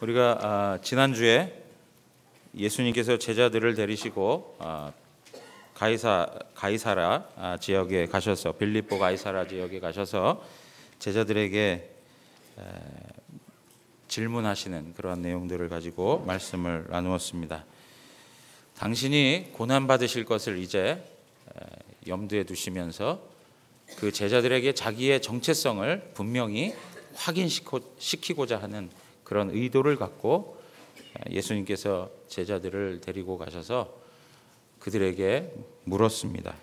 우리가 지난주에 예수님께서 제자들을 데리시고 가이사라 지역에 가셔서 빌립보 가이사라 지역에 가셔서 제자들에게 질문하시는 그러한 내용들을 가지고 말씀을 나누었습니다. 당신이 고난 받으실 것을 이제 염두에 두시면서 그 제자들에게 자기의 정체성을 분명히 확인시키고자 하는 그런 의도를 갖고 예수님께서 제자들을 데리고 가셔서 그들에게 물었습니다.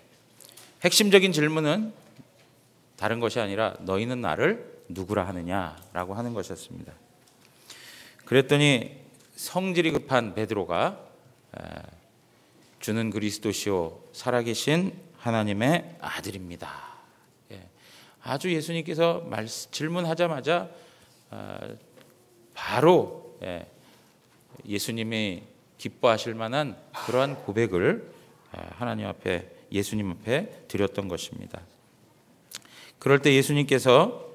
핵심적인 질문은 다른 것이 아니라 너희는 나를 누구라 하느냐라고 하는 것이었습니다. 그랬더니 성질이 급한 베드로가 주는 그리스도시요 살아계신 하나님의 아들입니다. 아주 예수님께서 질문하자마자 바로 예수님이 기뻐하실 만한 그러한 고백을 하나님 앞에 예수님 앞에 드렸던 것입니다. 그럴 때 예수님께서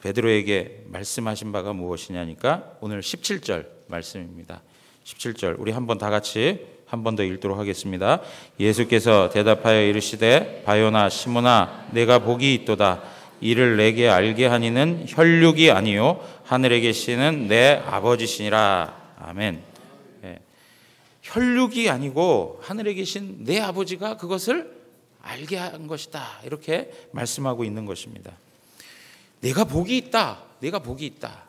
베드로에게 말씀하신 바가 무엇이냐니까 오늘 17절 말씀입니다. 17절 우리 한번 다 같이 한 번 더 읽도록 하겠습니다. 예수께서 대답하여 이르시되 바요나 시몬아 내가 복이 있도다. 이를 내게 알게 하니는 혈육이 아니요 하늘에 계시는 내 아버지시니라. 아멘. 혈육이 아니고 하늘에 계신 내 아버지가 그것을 알게 한 것이다. 이렇게 말씀하고 있는 것입니다. 내가 복이 있다. 내가 복이 있다.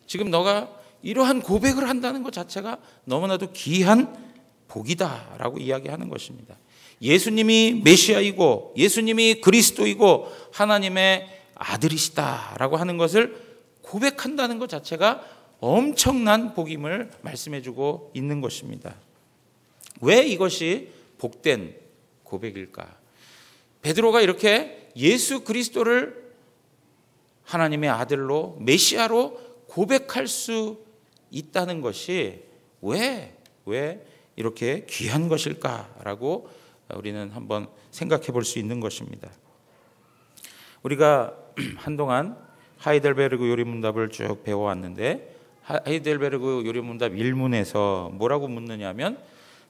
지금 너가 이러한 고백을 한다는 것 자체가 너무나도 귀한 복이다라고 이야기하는 것입니다. 예수님이 메시아이고 예수님이 그리스도이고 하나님의 아들이시다라고 하는 것을 고백한다는 것 자체가 엄청난 복임을 말씀해주고 있는 것입니다. 왜 이것이 복된 고백일까? 베드로가 이렇게 예수 그리스도를 하나님의 아들로 메시아로 고백할 수 있다는 것이 왜 이렇게 귀한 것일까라고 우리는 한번 생각해 볼 수 있는 것입니다. 우리가 한동안 하이델베르그 요리문답을 쭉 배워왔는데 하이델베르그 요리문답 1문에서 뭐라고 묻느냐면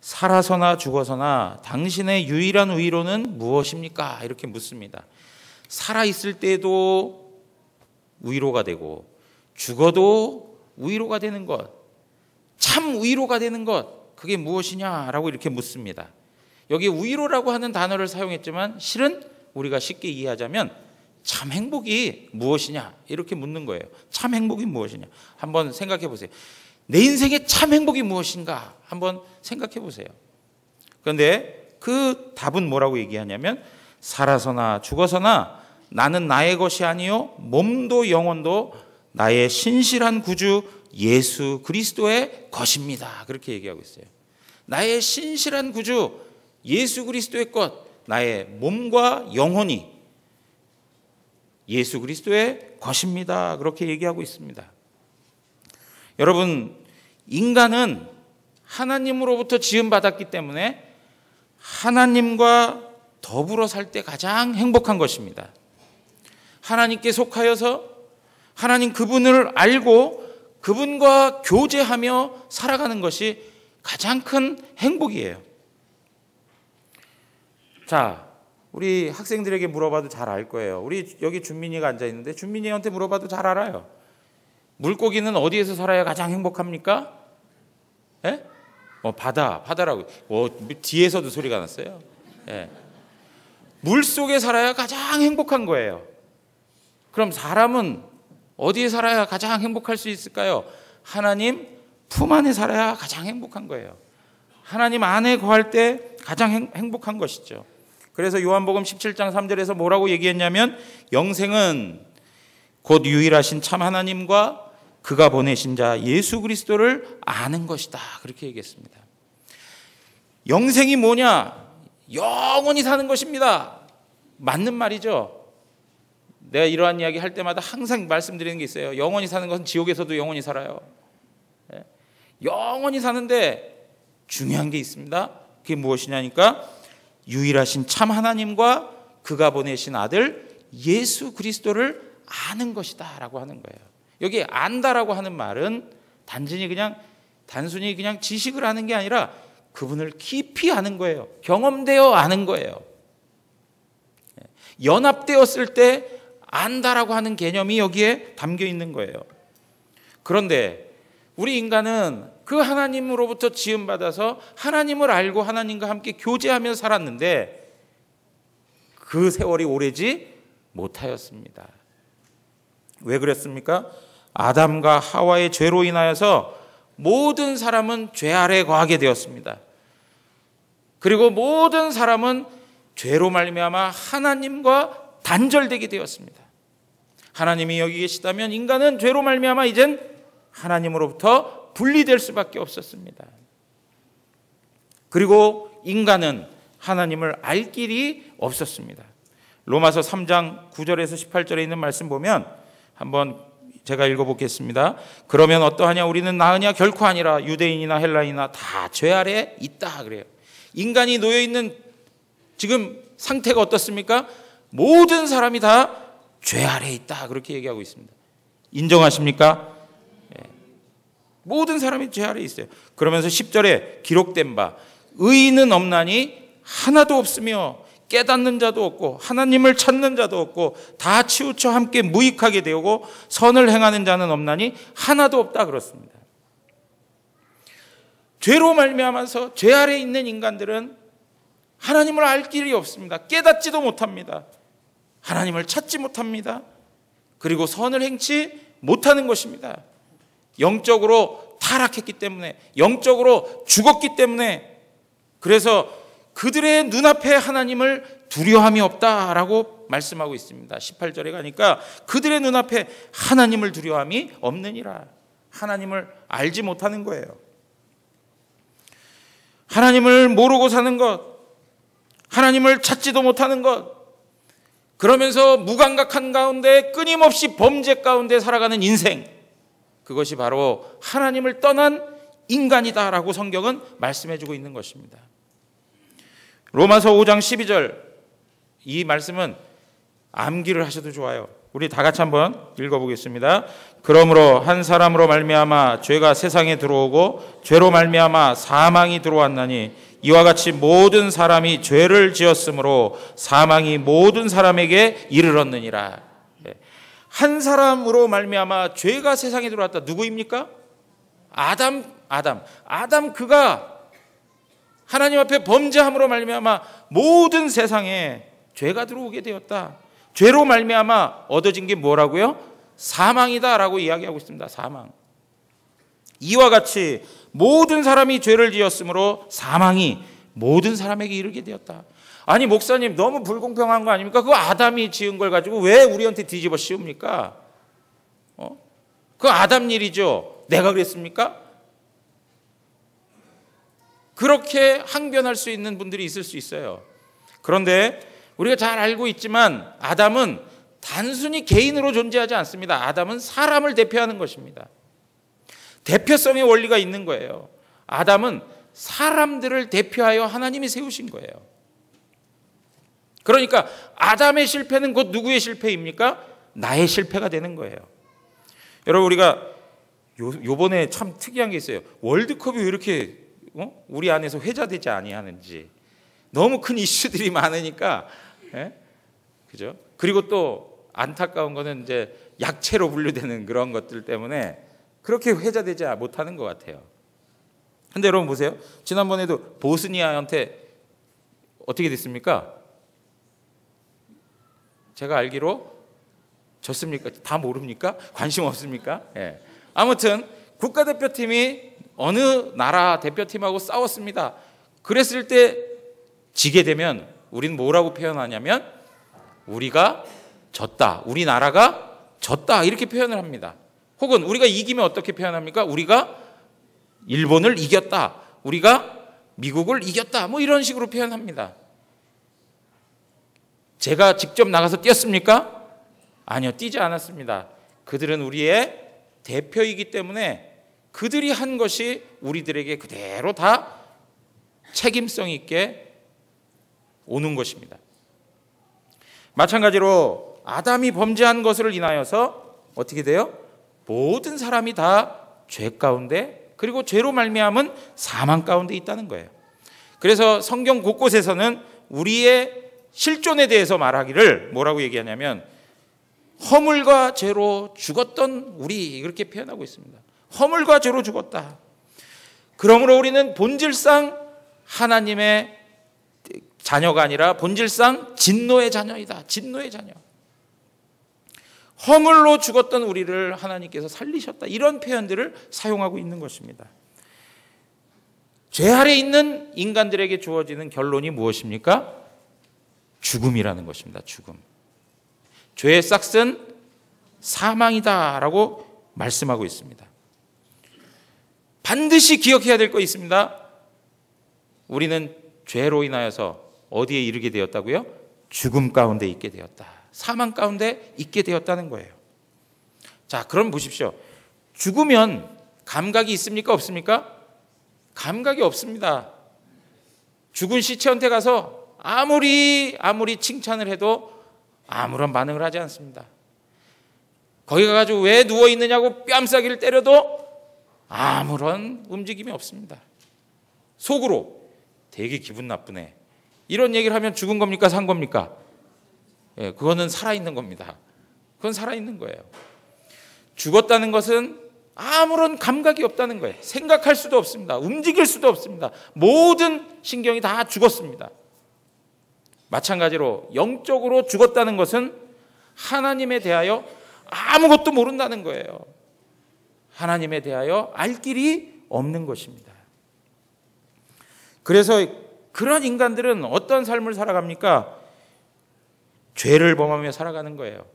살아서나 죽어서나 당신의 유일한 의로는 무엇입니까? 이렇게 묻습니다. 살아있을 때도 의로가 되고 죽어도 의로가 되는 것, 참 의로가 되는 것, 그게 무엇이냐라고 이렇게 묻습니다. 여기 의로라고 하는 단어를 사용했지만 실은 우리가 쉽게 이해하자면 참 행복이 무엇이냐 이렇게 묻는 거예요. 참 행복이 무엇이냐 한번 생각해 보세요. 내 인생의 참 행복이 무엇인가 한번 생각해 보세요. 그런데 그 답은 뭐라고 얘기하냐면 살아서나 죽어서나 나는 나의 것이 아니요 몸도 영혼도 나의 신실한 구주 예수 그리스도의 것입니다. 그렇게 얘기하고 있어요. 나의 신실한 구주 예수 그리스도의 것, 나의 몸과 영혼이 예수 그리스도의 것입니다. 그렇게 얘기하고 있습니다. 여러분, 인간은 하나님으로부터 지음받았기 때문에 하나님과 더불어 살 때 가장 행복한 것입니다. 하나님께 속하여서 하나님 그분을 알고 그분과 교제하며 살아가는 것이 가장 큰 행복이에요. 자, 우리 학생들에게 물어봐도 잘 알 거예요. 우리 여기 준민이가 앉아 있는데 준민이한테 물어봐도 잘 알아요. 물고기는 어디에서 살아야 가장 행복합니까? 예? 바다라고. 뒤에서도 소리가 났어요. 예. 물 속에 살아야 가장 행복한 거예요. 그럼 사람은 어디에 살아야 가장 행복할 수 있을까요? 하나님 품 안에 살아야 가장 행복한 거예요. 하나님 안에 거할 때 가장 행복한 것이죠. 그래서 요한복음 17장 3절에서 뭐라고 얘기했냐면 영생은 곧 유일하신 참 하나님과 그가 보내신 자 예수 그리스도를 아는 것이다. 그렇게 얘기했습니다. 영생이 뭐냐? 영원히 사는 것입니다. 맞는 말이죠. 내가 이러한 이야기 할 때마다 항상 말씀드리는 게 있어요. 영원히 사는 것은 지옥에서도 영원히 살아요. 영원히 사는데 중요한 게 있습니다. 그게 무엇이냐니까 유일하신 참 하나님과 그가 보내신 아들 예수 그리스도를 아는 것이다 라고 하는 거예요. 여기 안다라고 하는 말은 단순히 그냥 지식을 아는 게 아니라 그분을 깊이 아는 거예요. 경험되어 아는 거예요. 연합되었을 때 안다라고 하는 개념이 여기에 담겨 있는 거예요. 그런데 우리 인간은 그 하나님으로부터 지음받아서 하나님을 알고 하나님과 함께 교제하며 살았는데 그 세월이 오래지 못하였습니다. 왜 그랬습니까? 아담과 하와의 죄로 인하여서 모든 사람은 죄 아래 거하게 되었습니다. 그리고 모든 사람은 죄로 말미암아 하나님과 단절되게 되었습니다. 하나님이 여기 계시다면 인간은 죄로 말미암아 이젠 하나님으로부터 분리될 수밖에 없었습니다. 그리고 인간은 하나님을 알 길이 없었습니다. 로마서 3장 9절에서 18절에 있는 말씀 보면 한번 제가 읽어보겠습니다. 그러면 어떠하냐? 우리는 나으냐? 결코 아니라 유대인이나 헬라인이나 다 죄 아래에 있다 그래요. 인간이 놓여있는 지금 상태가 어떻습니까? 모든 사람이 다 죄 아래에 있다 그렇게 얘기하고 있습니다. 인정하십니까? 모든 사람이 죄 아래에 있어요. 그러면서 10절에 기록된 바 의인은 없나니 하나도 없으며 깨닫는 자도 없고 하나님을 찾는 자도 없고 다 치우쳐 함께 무익하게 되고 선을 행하는 자는 없나니 하나도 없다 그렇습니다. 죄로 말미암아서 죄 아래에 있는 인간들은 하나님을 알 길이 없습니다. 깨닫지도 못합니다. 하나님을 찾지 못합니다. 그리고 선을 행치 못하는 것입니다. 영적으로 타락했기 때문에, 영적으로 죽었기 때문에, 그래서 그들의 눈앞에 하나님을 두려움이 없다라고 말씀하고 있습니다. 18절에 가니까 그들의 눈앞에 하나님을 두려움이 없느니라. 하나님을 알지 못하는 거예요. 하나님을 모르고 사는 것, 하나님을 찾지도 못하는 것, 그러면서 무감각한 가운데 끊임없이 범죄 가운데 살아가는 인생, 그것이 바로 하나님을 떠난 인간이다라고 성경은 말씀해주고 있는 것입니다. 로마서 5장 12절 이 말씀은 암기를 하셔도 좋아요. 우리 다 같이 한번 읽어보겠습니다. 그러므로 한 사람으로 말미암아 죄가 세상에 들어오고 죄로 말미암아 사망이 들어왔나니 이와 같이 모든 사람이 죄를 지었으므로 사망이 모든 사람에게 이르렀느니라. 한 사람으로 말미암아 죄가 세상에 들어왔다. 누구입니까? 아담 그가 하나님 앞에 범죄함으로 말미암아 모든 세상에 죄가 들어오게 되었다. 죄로 말미암아 얻어진 게 뭐라고요? 사망이다라고 이야기하고 있습니다. 사망. 이와 같이 모든 사람이 죄를 지었으므로 사망이 모든 사람에게 이르게 되었다. 아니 목사님 너무 불공평한 거 아닙니까? 그 아담이 지은 걸 가지고 왜 우리한테 뒤집어 씌웁니까? 그 아담 일이죠. 내가 그랬습니까? 그렇게 항변할 수 있는 분들이 있을 수 있어요. 그런데 우리가 잘 알고 있지만 아담은 단순히 개인으로 존재하지 않습니다. 아담은 사람을 대표하는 것입니다. 대표성의 원리가 있는 거예요. 아담은 사람들을 대표하여 하나님이 세우신 거예요. 그러니까 아담의 실패는 곧 누구의 실패입니까? 나의 실패가 되는 거예요. 여러분 우리가 요번에 참 특이한 게 있어요. 월드컵이 왜 이렇게 우리 안에서 회자되지 아니하는지. 너무 큰 이슈들이 많으니까, 그죠? 그리고 또 안타까운 거는 이제 약체로 분류되는 그런 것들 때문에 그렇게 회자되지 못하는 것 같아요. 근데 여러분 보세요. 지난번에도 보스니아한테 어떻게 됐습니까? 제가 알기로 졌습니까? 다 모릅니까? 관심 없습니까? 예. 아무튼 국가대표팀이 어느 나라 대표팀하고 싸웠습니다. 그랬을 때 지게 되면 우리는 뭐라고 표현하냐면 우리가 졌다. 우리나라가 졌다. 이렇게 표현을 합니다. 혹은 우리가 이기면 어떻게 표현합니까? 우리가 일본을 이겼다. 우리가 미국을 이겼다. 뭐 이런 식으로 표현합니다. 제가 직접 나가서 뛰었습니까? 아니요. 뛰지 않았습니다. 그들은 우리의 대표이기 때문에 그들이 한 것이 우리들에게 그대로 다 책임성 있게 오는 것입니다. 마찬가지로 아담이 범죄한 것을 인하여서 어떻게 돼요? 모든 사람이 다 죄 가운데, 그리고 죄로 말미암은 사망 가운데 있다는 거예요. 그래서 성경 곳곳에서는 우리의 실존에 대해서 말하기를 뭐라고 얘기하냐면 허물과 죄로 죽었던 우리, 이렇게 표현하고 있습니다. 허물과 죄로 죽었다. 그러므로 우리는 본질상 하나님의 자녀가 아니라 본질상 진노의 자녀이다. 진노의 자녀. 허물로 죽었던 우리를 하나님께서 살리셨다. 이런 표현들을 사용하고 있는 것입니다. 죄 아래 있는 인간들에게 주어지는 결론이 무엇입니까? 죽음이라는 것입니다. 죽음. 죄의 싹은 사망이다라고 말씀하고 있습니다. 반드시 기억해야 될 거 있습니다. 우리는 죄로 인하여서 어디에 이르게 되었다고요? 죽음 가운데 있게 되었다. 사망 가운데 있게 되었다는 거예요. 자, 그럼 보십시오. 죽으면 감각이 있습니까? 없습니까? 감각이 없습니다. 죽은 시체한테 가서 아무리 칭찬을 해도 아무런 반응을 하지 않습니다. 거기 가가지고 왜 누워있느냐고 뺨싸기를 때려도 아무런 움직임이 없습니다. 속으로 되게 기분 나쁘네, 이런 얘기를 하면 죽은 겁니까? 산 겁니까? 예, 그거는 살아있는 겁니다. 그건 살아있는 거예요. 죽었다는 것은 아무런 감각이 없다는 거예요. 생각할 수도 없습니다. 움직일 수도 없습니다. 모든 신경이 다 죽었습니다. 마찬가지로 영적으로 죽었다는 것은 하나님에 대하여 아무것도 모른다는 거예요. 하나님에 대하여 알 길이 없는 것입니다. 그래서 그런 인간들은 어떤 삶을 살아갑니까? 죄를 범하며 살아가는 거예요.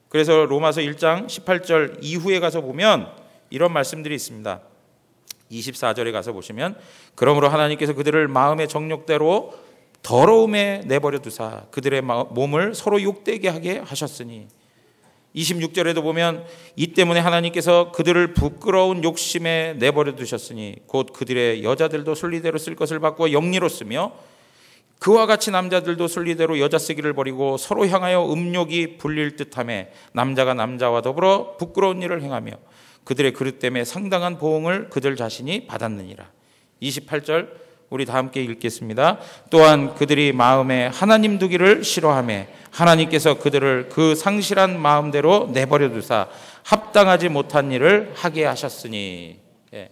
그래서 로마서 1장 18절 이후에 가서 보면 이런 말씀들이 있습니다. 24절에 가서 보시면 그러므로 하나님께서 그들을 마음의 정욕대로 더러움에 내버려 두사 그들의 몸을 서로 욕되게 하게 하셨으니, 26절에도 보면 이 때문에 하나님께서 그들을 부끄러운 욕심에 내버려 두셨으니 곧 그들의 여자들도 순리대로 쓸 것을 바꾸어 영리로 쓰며 그와 같이 남자들도 순리대로 여자 쓰기를 버리고 서로 향하여 음욕이 불릴 듯하며 남자가 남자와 더불어 부끄러운 일을 행하며 그들의 그릇 때문에 상당한 보응을 그들 자신이 받았느니라. 28절 우리 다 함께 읽겠습니다. 또한 그들이 마음에 하나님 두기를 싫어하며 하나님께서 그들을 그 상실한 마음대로 내버려 두사 합당하지 못한 일을 하게 하셨으니. 예.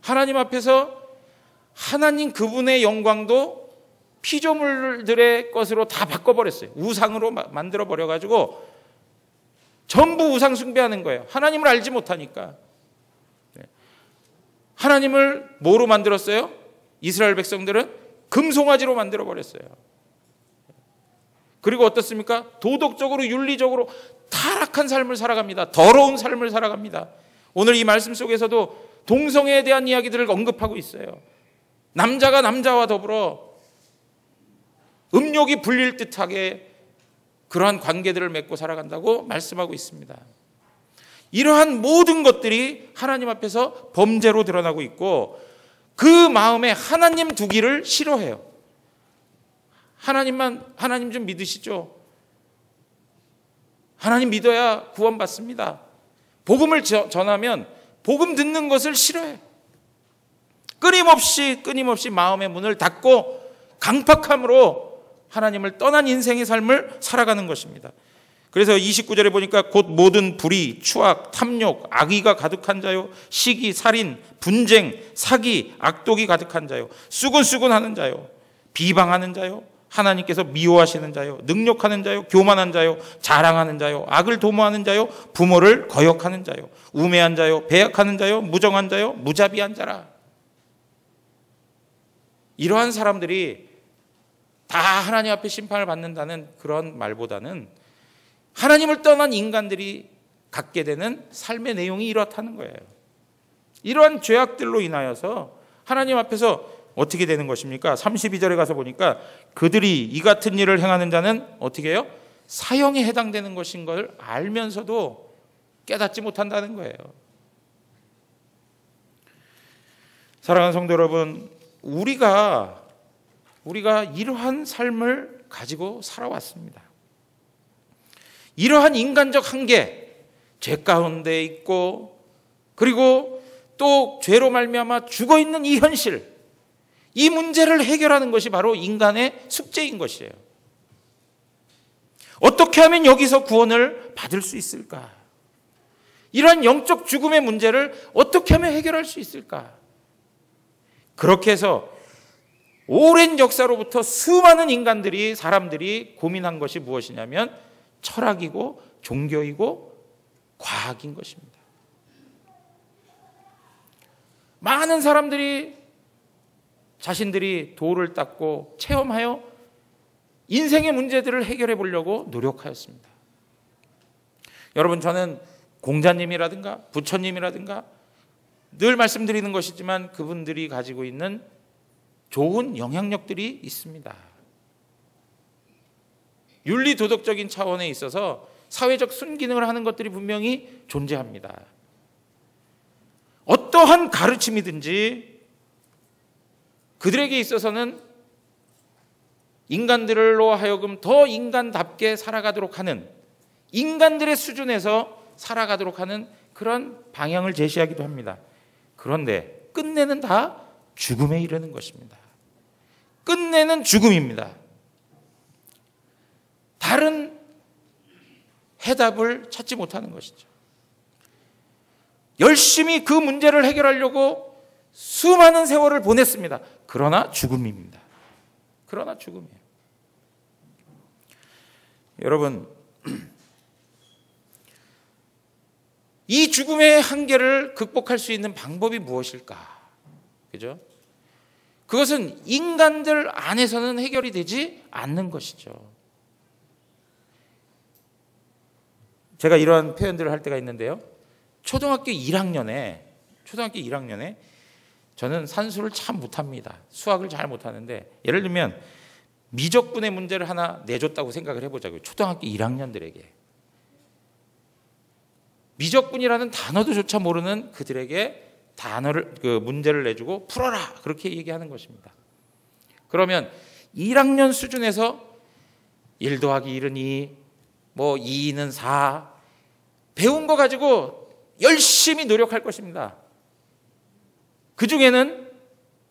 하나님 앞에서 하나님 그분의 영광도 피조물들의 것으로 다 바꿔버렸어요. 우상으로 만들어버려가지고 전부 우상 숭배하는 거예요. 하나님을 알지 못하니까. 하나님을 뭐로 만들었어요? 이스라엘 백성들은 금송아지로 만들어버렸어요. 그리고 어떻습니까? 도덕적으로 윤리적으로 타락한 삶을 살아갑니다. 더러운 삶을 살아갑니다. 오늘 이 말씀 속에서도 동성애에 대한 이야기들을 언급하고 있어요. 남자가 남자와 더불어 음욕이 불릴 듯하게 그러한 관계들을 맺고 살아간다고 말씀하고 있습니다. 이러한 모든 것들이 하나님 앞에서 범죄로 드러나고 있고 그 마음에 하나님 두기를 싫어해요. 하나님 좀 믿으시죠? 하나님 믿어야 구원받습니다. 복음을 전하면 복음 듣는 것을 싫어해요. 끊임없이 마음의 문을 닫고 강팍함으로 하나님을 떠난 인생의 삶을 살아가는 것입니다. 그래서 29절에 보니까 곧 모든 불의, 추악, 탐욕, 악의가 가득한 자요, 시기, 살인, 분쟁, 사기, 악독이 가득한 자요, 수군수군하는 자요, 비방하는 자요, 하나님께서 미워하시는 자요, 능욕하는 자요, 교만한 자요, 자랑하는 자요, 악을 도모하는 자요, 부모를 거역하는 자요, 우매한 자요, 배약하는 자요, 무정한 자요, 무자비한 자라. 이러한 사람들이 다 하나님 앞에 심판을 받는다는 그런 말보다는 하나님을 떠난 인간들이 갖게 되는 삶의 내용이 이렇다는 거예요. 이러한 죄악들로 인하여서 하나님 앞에서 어떻게 되는 것입니까? 32절에 가서 보니까 그들이 이 같은 일을 행하는 자는 어떻게 해요? 사형에 해당되는 것인 걸 알면서도 깨닫지 못한다는 거예요. 사랑하는 성도 여러분, 우리가 이러한 삶을 가지고 살아왔습니다. 이러한 인간적 한계, 죄 가운데 있고, 그리고 또 죄로 말미암아 죽어 있는 이 현실, 이 문제를 해결하는 것이 바로 인간의 숙제인 것이에요. 어떻게 하면 여기서 구원을 받을 수 있을까? 이러한 영적 죽음의 문제를 어떻게 하면 해결할 수 있을까? 그렇게 해서 오랜 역사로부터 수많은 인간들이, 사람들이 고민한 것이 무엇이냐면 철학이고 종교이고 과학인 것입니다. 많은 사람들이 자신들이 돌을 닦고 체험하여 인생의 문제들을 해결해 보려고 노력하였습니다. 여러분, 저는 공자님이라든가 부처님이라든가 늘 말씀드리는 것이지만 그분들이 가지고 있는 좋은 영향력들이 있습니다. 윤리 도덕적인 차원에 있어서 사회적 순기능을 하는 것들이 분명히 존재합니다. 어떠한 가르침이든지 그들에게 있어서는 인간들로 하여금 더 인간답게 살아가도록 하는, 인간들의 수준에서 살아가도록 하는 그런 방향을 제시하기도 합니다. 그런데 끝내는 다 죽음에 이르는 것입니다. 끝내는 죽음입니다. 다른 해답을 찾지 못하는 것이죠. 열심히 그 문제를 해결하려고 수많은 세월을 보냈습니다. 그러나 죽음입니다. 그러나 죽음이에요. 여러분, 이 죽음의 한계를 극복할 수 있는 방법이 무엇일까? 그죠? 그것은 인간들 안에서는 해결이 되지 않는 것이죠. 제가 이러한 표현들을 할 때가 있는데요. 초등학교 1학년에 저는 산수를 참 못합니다. 수학을 잘 못하는데, 예를 들면 미적분의 문제를 하나 내줬다고 생각을 해보자고요. 초등학교 1학년들에게. 미적분이라는 단어도조차 모르는 그들에게 문제를 내주고 풀어라, 그렇게 얘기하는 것입니다. 그러면 1학년 수준에서 1 더하기 1은 2, 2는 4 배운 거 가지고 열심히 노력할 것입니다. 그 중에는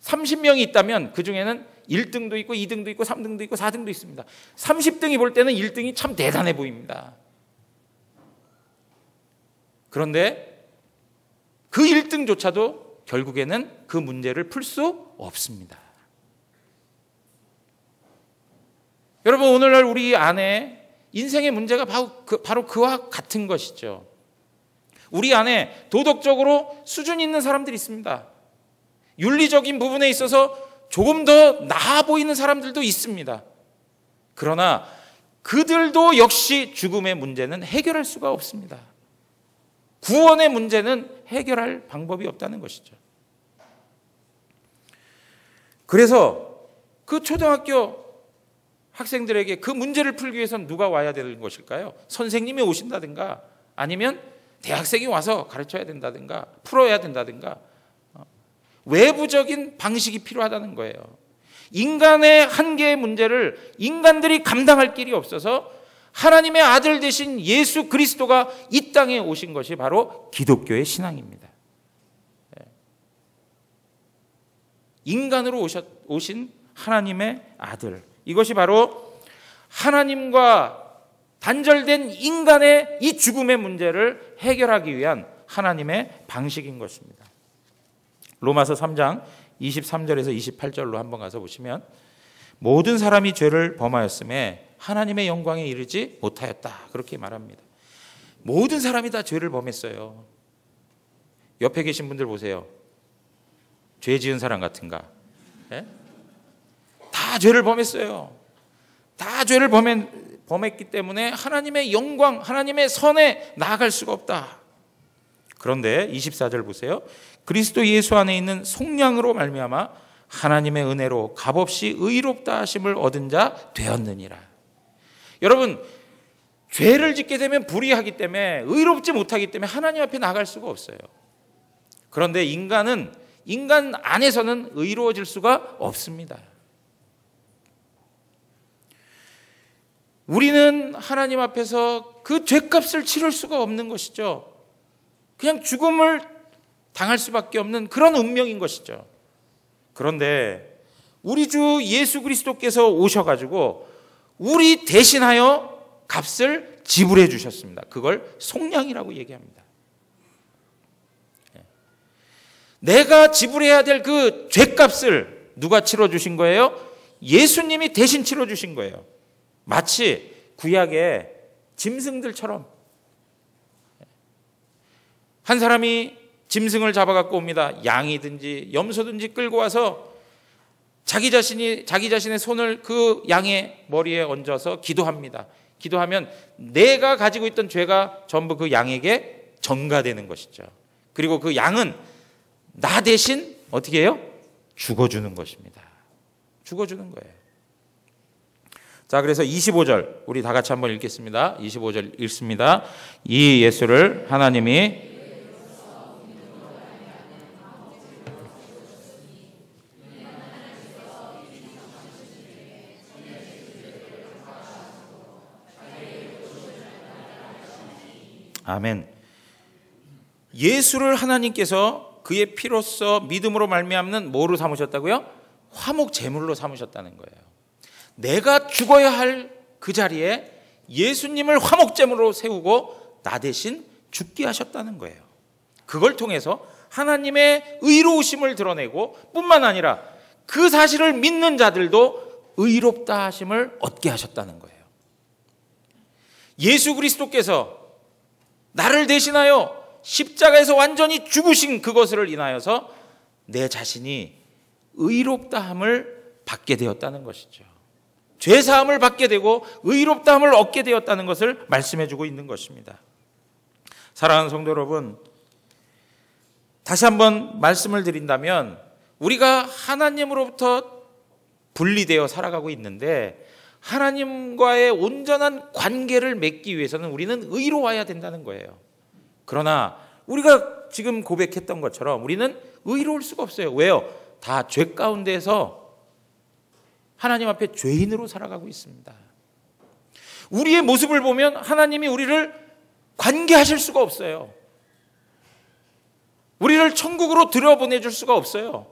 30명이 있다면 그 중에는 1등도 있고 2등도 있고 3등도 있고 4등도 있습니다. 30등이 볼 때는 1등이 참 대단해 보입니다. 그런데 그 1등조차도 결국에는 그 문제를 풀 수 없습니다. 여러분, 오늘날 우리 안에 인생의 문제가 바로 그와 같은 것이죠. 우리 안에 도덕적으로 수준 있는 사람들이 있습니다. 윤리적인 부분에 있어서 조금 더 나아 보이는 사람들도 있습니다. 그러나 그들도 역시 죽음의 문제는 해결할 수가 없습니다. 구원의 문제는 해결할 방법이 없다는 것이죠. 그래서 그 초등학교 학생들에게 그 문제를 풀기 위해서는 누가 와야 되는 것일까요? 선생님이 오신다든가, 아니면 대학생이 와서 가르쳐야 된다든가, 풀어야 된다든가, 외부적인 방식이 필요하다는 거예요. 인간의 한계의 문제를 인간들이 감당할 길이 없어서 하나님의 아들 되신 예수 그리스도가 이 땅에 오신 것이 바로 기독교의 신앙입니다. 인간으로 오신 하나님의 아들, 이것이 바로 하나님과 단절된 인간의 이 죽음의 문제를 해결하기 위한 하나님의 방식인 것입니다. 로마서 3장 23절에서 28절로 한번 가서 보시면, 모든 사람이 죄를 범하였음에 하나님의 영광에 이르지 못하였다, 그렇게 말합니다. 모든 사람이 다 죄를 범했어요. 옆에 계신 분들 보세요. 죄 지은 사람 같은가? 네? 다 죄를 범했어요. 다 죄를 범했기 때문에 하나님의 영광, 하나님의 선에 나아갈 수가 없다. 그런데 24절 보세요. 그리스도 예수 안에 있는 속량으로 말미암아 하나님의 은혜로 값없이 의롭다 하심을 얻은 자 되었느니라. 여러분, 죄를 짓게 되면 불의하기 때문에, 의롭지 못하기 때문에 하나님 앞에 나갈 수가 없어요. 그런데 인간 안에서는 의로워질 수가 없습니다. 우리는 하나님 앞에서 그 죄값을 치를 수가 없는 것이죠. 그냥 죽음을 당할 수밖에 없는 그런 운명인 것이죠. 그런데 우리 주 예수 그리스도께서 오셔가지고 우리 대신하여 값을 지불해 주셨습니다. 그걸 속량이라고 얘기합니다. 내가 지불해야 될 그 죄값을 누가 치러주신 거예요? 예수님이 대신 치러주신 거예요. 마치 구약의 짐승들처럼. 한 사람이 짐승을 잡아갖고 옵니다. 양이든지 염소든지 끌고 와서 자기 자신의 손을 그 양의 머리에 얹어서 기도합니다. 기도하면 내가 가지고 있던 죄가 전부 그 양에게 전가되는 것이죠. 그리고 그 양은 나 대신 어떻게 해요? 죽어주는 것입니다. 죽어주는 거예요. 자, 그래서 25절 우리 다 같이 한번 읽겠습니다. 25절 읽습니다. 이 예수를 하나님이 아멘. 예수를 하나님께서 그의 피로써 믿음으로 말미암는 뭐로 삼으셨다고요? 화목 제물로 삼으셨다는 거예요. 내가 죽어야 할 그 자리에 예수님을 화목 제물로 세우고 나 대신 죽게 하셨다는 거예요. 그걸 통해서 하나님의 의로우심을 드러내고 뿐만 아니라 그 사실을 믿는 자들도 의롭다 하심을 얻게 하셨다는 거예요. 예수 그리스도께서 나를 대신하여 십자가에서 완전히 죽으신 그것을 인하여서 내 자신이 의롭다함을 받게 되었다는 것이죠. 죄사함을 받게 되고 의롭다함을 얻게 되었다는 것을 말씀해 주고 있는 것입니다. 사랑하는 성도 여러분, 다시 한번 말씀을 드린다면 우리가 하나님으로부터 분리되어 살아가고 있는데 하나님과의 온전한 관계를 맺기 위해서는 우리는 의로워야 된다는 거예요. 그러나 우리가 지금 고백했던 것처럼 우리는 의로울 수가 없어요. 왜요? 다 죄 가운데서 하나님 앞에 죄인으로 살아가고 있습니다. 우리의 모습을 보면 하나님이 우리를 관계하실 수가 없어요. 우리를 천국으로 들여보내줄 수가 없어요.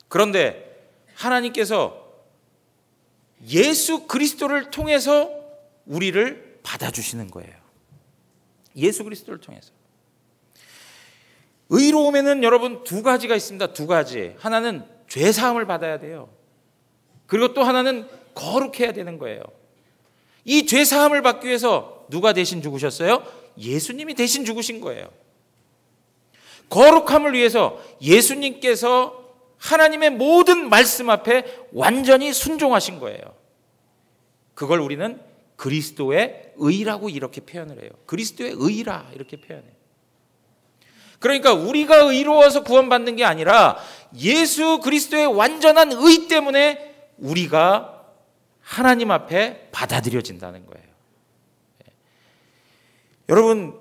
그런데 하나님께서 예수 그리스도를 통해서 우리를 받아주시는 거예요. 예수 그리스도를 통해서. 의로움에는 여러분 두 가지가 있습니다. 두 가지. 하나는 죄사함을 받아야 돼요. 그리고 또 하나는 거룩해야 되는 거예요. 이 죄사함을 받기 위해서 누가 대신 죽으셨어요? 예수님이 대신 죽으신 거예요. 거룩함을 위해서 예수님께서 하나님의 모든 말씀 앞에 완전히 순종하신 거예요. 그걸 우리는 그리스도의 의라고 이렇게 표현을 해요. 그리스도의 의라 이렇게 표현해요. 그러니까 우리가 의로워서 구원받는 게 아니라 예수 그리스도의 완전한 의 때문에 우리가 하나님 앞에 받아들여진다는 거예요. 여러분,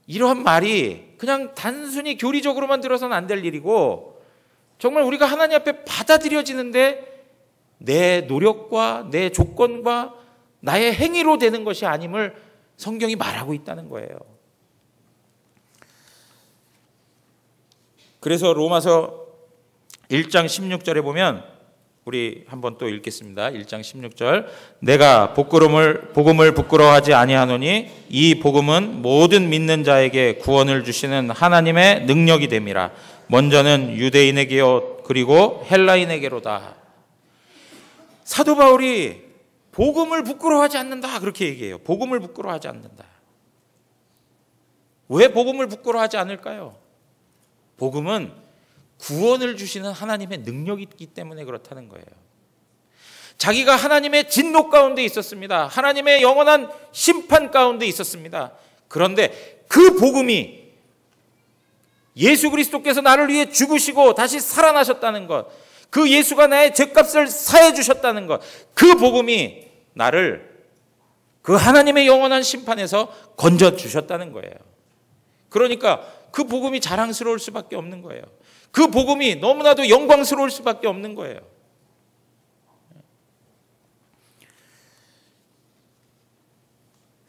이러한 말이 그냥 단순히 교리적으로만 들어서는 안 될 일이고 정말 우리가 하나님 앞에 받아들여지는데 내 노력과 내 조건과 나의 행위로 되는 것이 아님을 성경이 말하고 있다는 거예요. 그래서 로마서 1장 16절에 보면 우리 한번 또 읽겠습니다. 1장 16절. 내가 복음을 부끄러워하지 아니하노니 이 복음은 모든 믿는 자에게 구원을 주시는 하나님의 능력이 됨이라. 먼저는 유대인에게요 그리고 헬라인에게로다. 사도 바울이 복음을 부끄러워하지 않는다 그렇게 얘기해요. 복음을 부끄러워하지 않는다. 왜 복음을 부끄러워하지 않을까요? 복음은 구원을 주시는 하나님의 능력이 있기 때문에 그렇다는 거예요. 자기가 하나님의 진노 가운데 있었습니다. 하나님의 영원한 심판 가운데 있었습니다. 그런데 그 복음이 예수 그리스도께서 나를 위해 죽으시고 다시 살아나셨다는 것, 그 예수가 나의 죄값을 사해 주셨다는 것, 그 복음이 나를 그 하나님의 영원한 심판에서 건져 주셨다는 거예요. 그러니까 그 복음이 자랑스러울 수밖에 없는 거예요. 그 복음이 너무나도 영광스러울 수밖에 없는 거예요.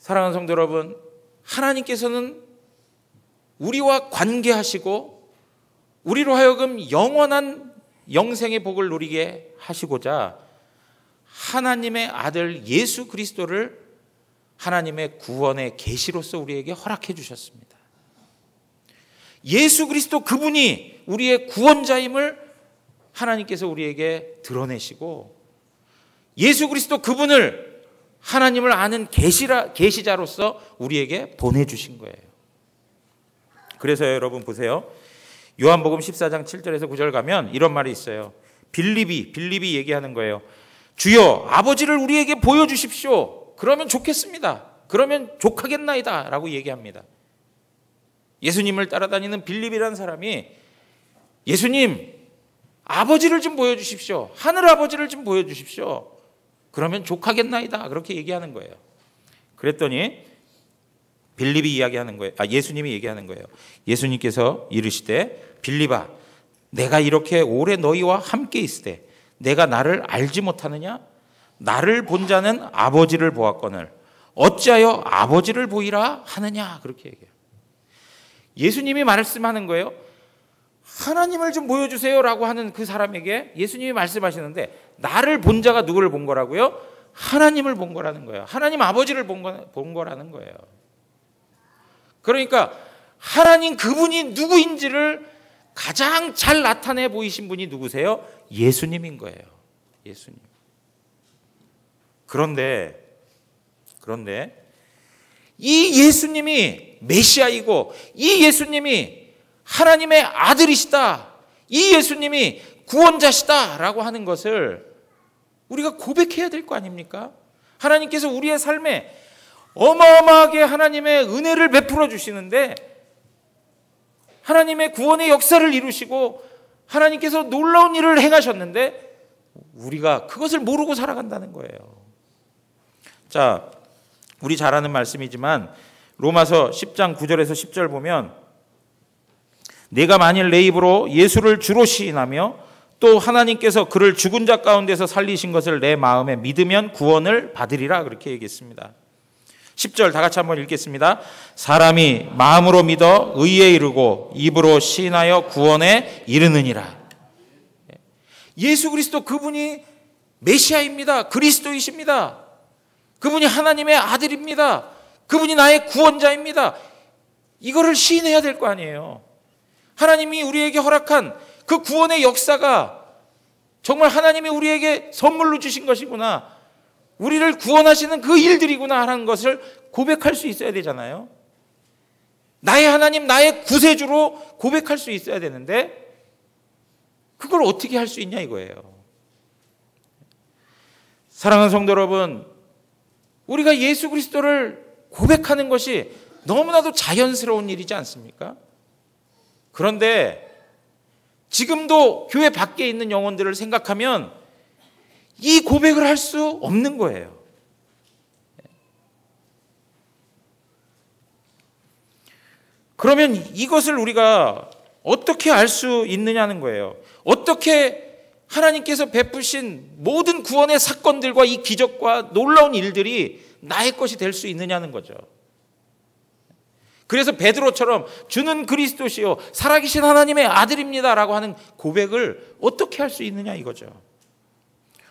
사랑하는 성도 여러분, 하나님께서는 우리와 관계하시고 우리로 하여금 영원한 영생의 복을 누리게 하시고자 하나님의 아들 예수 그리스도를 하나님의 구원의 계시로서 우리에게 허락해 주셨습니다. 예수 그리스도 그분이 우리의 구원자임을 하나님께서 우리에게 드러내시고 예수 그리스도 그분을 하나님을 아는 계시자로서 우리에게 보내주신 거예요. 그래서 여러분 보세요. 요한복음 14장 7절에서 9절 가면 이런 말이 있어요. 빌립이 얘기하는 거예요. 주여 아버지를 우리에게 보여주십시오. 그러면 좋겠습니다. 그러면 족하겠나이다 라고 얘기합니다. 예수님을 따라다니는 빌립이라는 사람이 예수님 아버지를 좀 보여주십시오. 하늘 아버지를 좀 보여주십시오. 그러면 족하겠나이다 그렇게 얘기하는 거예요. 그랬더니 빌립이 이야기하는 거예요. 예수님이 얘기하는 거예요. 예수님께서 이르시되 빌립아 내가 이렇게 오래 너희와 함께 있으되 내가 나를 알지 못하느냐? 나를 본 자는 아버지를 보았거늘 어찌하여 아버지를 보이라 하느냐? 그렇게 얘기해요. 예수님이 말씀하는 거예요. 하나님을 좀 보여주세요 라고 하는 그 사람에게 예수님이 말씀하시는데 나를 본 자가 누구를 본 거라고요? 하나님을 본 거라는 거예요. 하나님 아버지를 본 거라는 거예요. 그러니까 하나님 그분이 누구인지를 가장 잘 나타내 보이신 분이 누구세요? 예수님인 거예요. 예수님. 그런데 이 예수님이 메시아이고 이 예수님이 하나님의 아들이시다. 이 예수님이 구원자시다 라고 하는 것을 우리가 고백해야 될 거 아닙니까? 하나님께서 우리의 삶에 어마어마하게 하나님의 은혜를 베풀어 주시는데 하나님의 구원의 역사를 이루시고 하나님께서 놀라운 일을 행하셨는데 우리가 그것을 모르고 살아간다는 거예요. 자, 우리 잘 아는 말씀이지만 로마서 10장 9절에서 10절 보면 내가 만일 내 입으로 예수를 주로 시인하며 또 하나님께서 그를 죽은 자 가운데서 살리신 것을 내 마음에 믿으면 구원을 받으리라 그렇게 얘기했습니다. 10절 다 같이 한번 읽겠습니다. 사람이 마음으로 믿어 의에 이르고 입으로 시인하여 구원에 이르느니라. 예수 그리스도 그분이 메시아입니다. 그리스도이십니다. 그분이 하나님의 아들입니다. 그분이 나의 구원자입니다. 이거를 시인해야 될 거 아니에요. 하나님이 우리에게 허락한 그 구원의 역사가 정말 하나님이 우리에게 선물로 주신 것이구나. 우리를 구원하시는 그 일들이구나 하는 것을 고백할 수 있어야 되잖아요. 나의 하나님, 나의 구세주로 고백할 수 있어야 되는데 그걸 어떻게 할 수 있냐 이거예요. 사랑하는 성도 여러분, 우리가 예수 그리스도를 고백하는 것이 너무나도 자연스러운 일이지 않습니까? 그런데 지금도 교회 밖에 있는 영혼들을 생각하면 이 고백을 할 수 없는 거예요. 그러면 이것을 우리가 어떻게 알 수 있느냐는 거예요. 어떻게 하나님께서 베푸신 모든 구원의 사건들과 이 기적과 놀라운 일들이 나의 것이 될 수 있느냐는 거죠. 그래서 베드로처럼 주는 그리스도시요 살아계신 하나님의 아들입니다라고 하는 고백을 어떻게 할 수 있느냐 이거죠.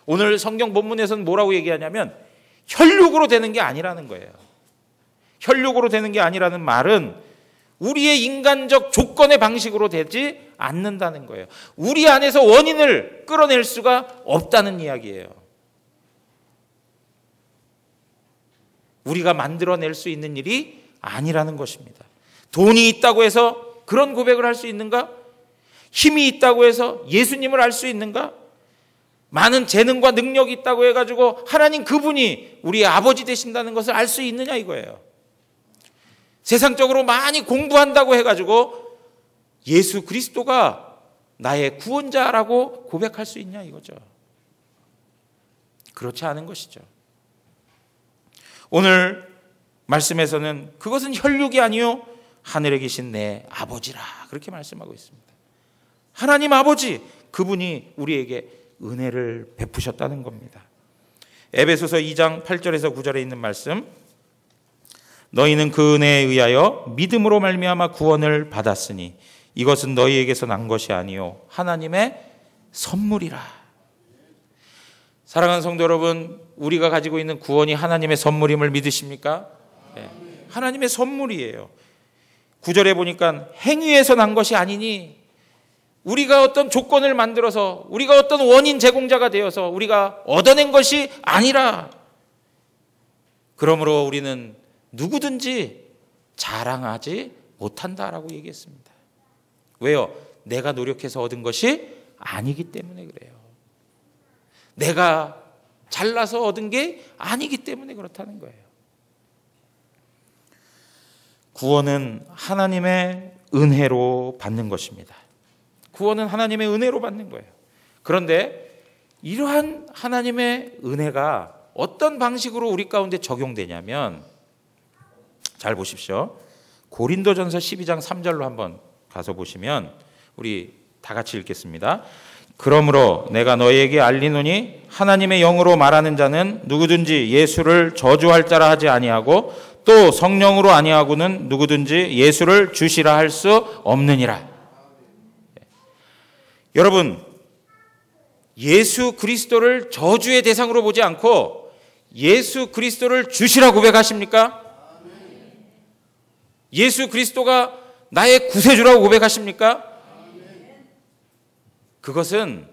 오늘 성경 본문에서는 뭐라고 얘기하냐면 혈육으로 되는 게 아니라는 거예요. 혈육으로 되는 게 아니라는 말은 우리의 인간적 조건의 방식으로 되지 않는다는 거예요. 우리 안에서 원인을 끌어낼 수가 없다는 이야기예요. 우리가 만들어낼 수 있는 일이 아니라는 것입니다. 돈이 있다고 해서 그런 고백을 할 수 있는가? 힘이 있다고 해서 예수님을 알 수 있는가? 많은 재능과 능력이 있다고 해가지고 하나님 그분이 우리의 아버지 되신다는 것을 알 수 있느냐 이거예요. 세상적으로 많이 공부한다고 해가지고 예수 그리스도가 나의 구원자라고 고백할 수 있냐 이거죠. 그렇지 않은 것이죠. 오늘 말씀에서는 그것은 혈육이 아니요 하늘에 계신 내 아버지라 그렇게 말씀하고 있습니다. 하나님 아버지 그분이 우리에게 은혜를 베푸셨다는 겁니다. 에베소서 2장 8절에서 9절에 있는 말씀 너희는 그 은혜에 의하여 믿음으로 말미암아 구원을 받았으니 이것은 너희에게서 난 것이 아니요 하나님의 선물이라. 사랑하는 성도 여러분, 우리가 가지고 있는 구원이 하나님의 선물임을 믿으십니까? 네. 하나님의 선물이에요. 9절에 보니까 행위에서 난 것이 아니니, 우리가 어떤 조건을 만들어서 우리가 어떤 원인 제공자가 되어서 우리가 얻어낸 것이 아니라, 그러므로 우리는 누구든지 자랑하지 못한다라고 얘기했습니다. 왜요? 내가 노력해서 얻은 것이 아니기 때문에 그래요. 내가 잘나서 얻은 게 아니기 때문에 그렇다는 거예요. 구원은 하나님의 은혜로 받는 것입니다. 구원은 하나님의 은혜로 받는 거예요. 그런데 이러한 하나님의 은혜가 어떤 방식으로 우리 가운데 적용되냐면, 잘 보십시오. 고린도전서 12장 3절로 한번 가서 보시면 우리 다 같이 읽겠습니다. 그러므로 내가 너희에게 알리노니 하나님의 영으로 말하는 자는 누구든지 예수를 저주할 자라 하지 아니하고 또 성령으로 아니하고는 누구든지 예수를 주시라 할 수 없느니라. 여러분, 예수 그리스도를 저주의 대상으로 보지 않고 예수 그리스도를 주시라 고백하십니까? 예수 그리스도가 나의 구세주라고 고백하십니까? 그것은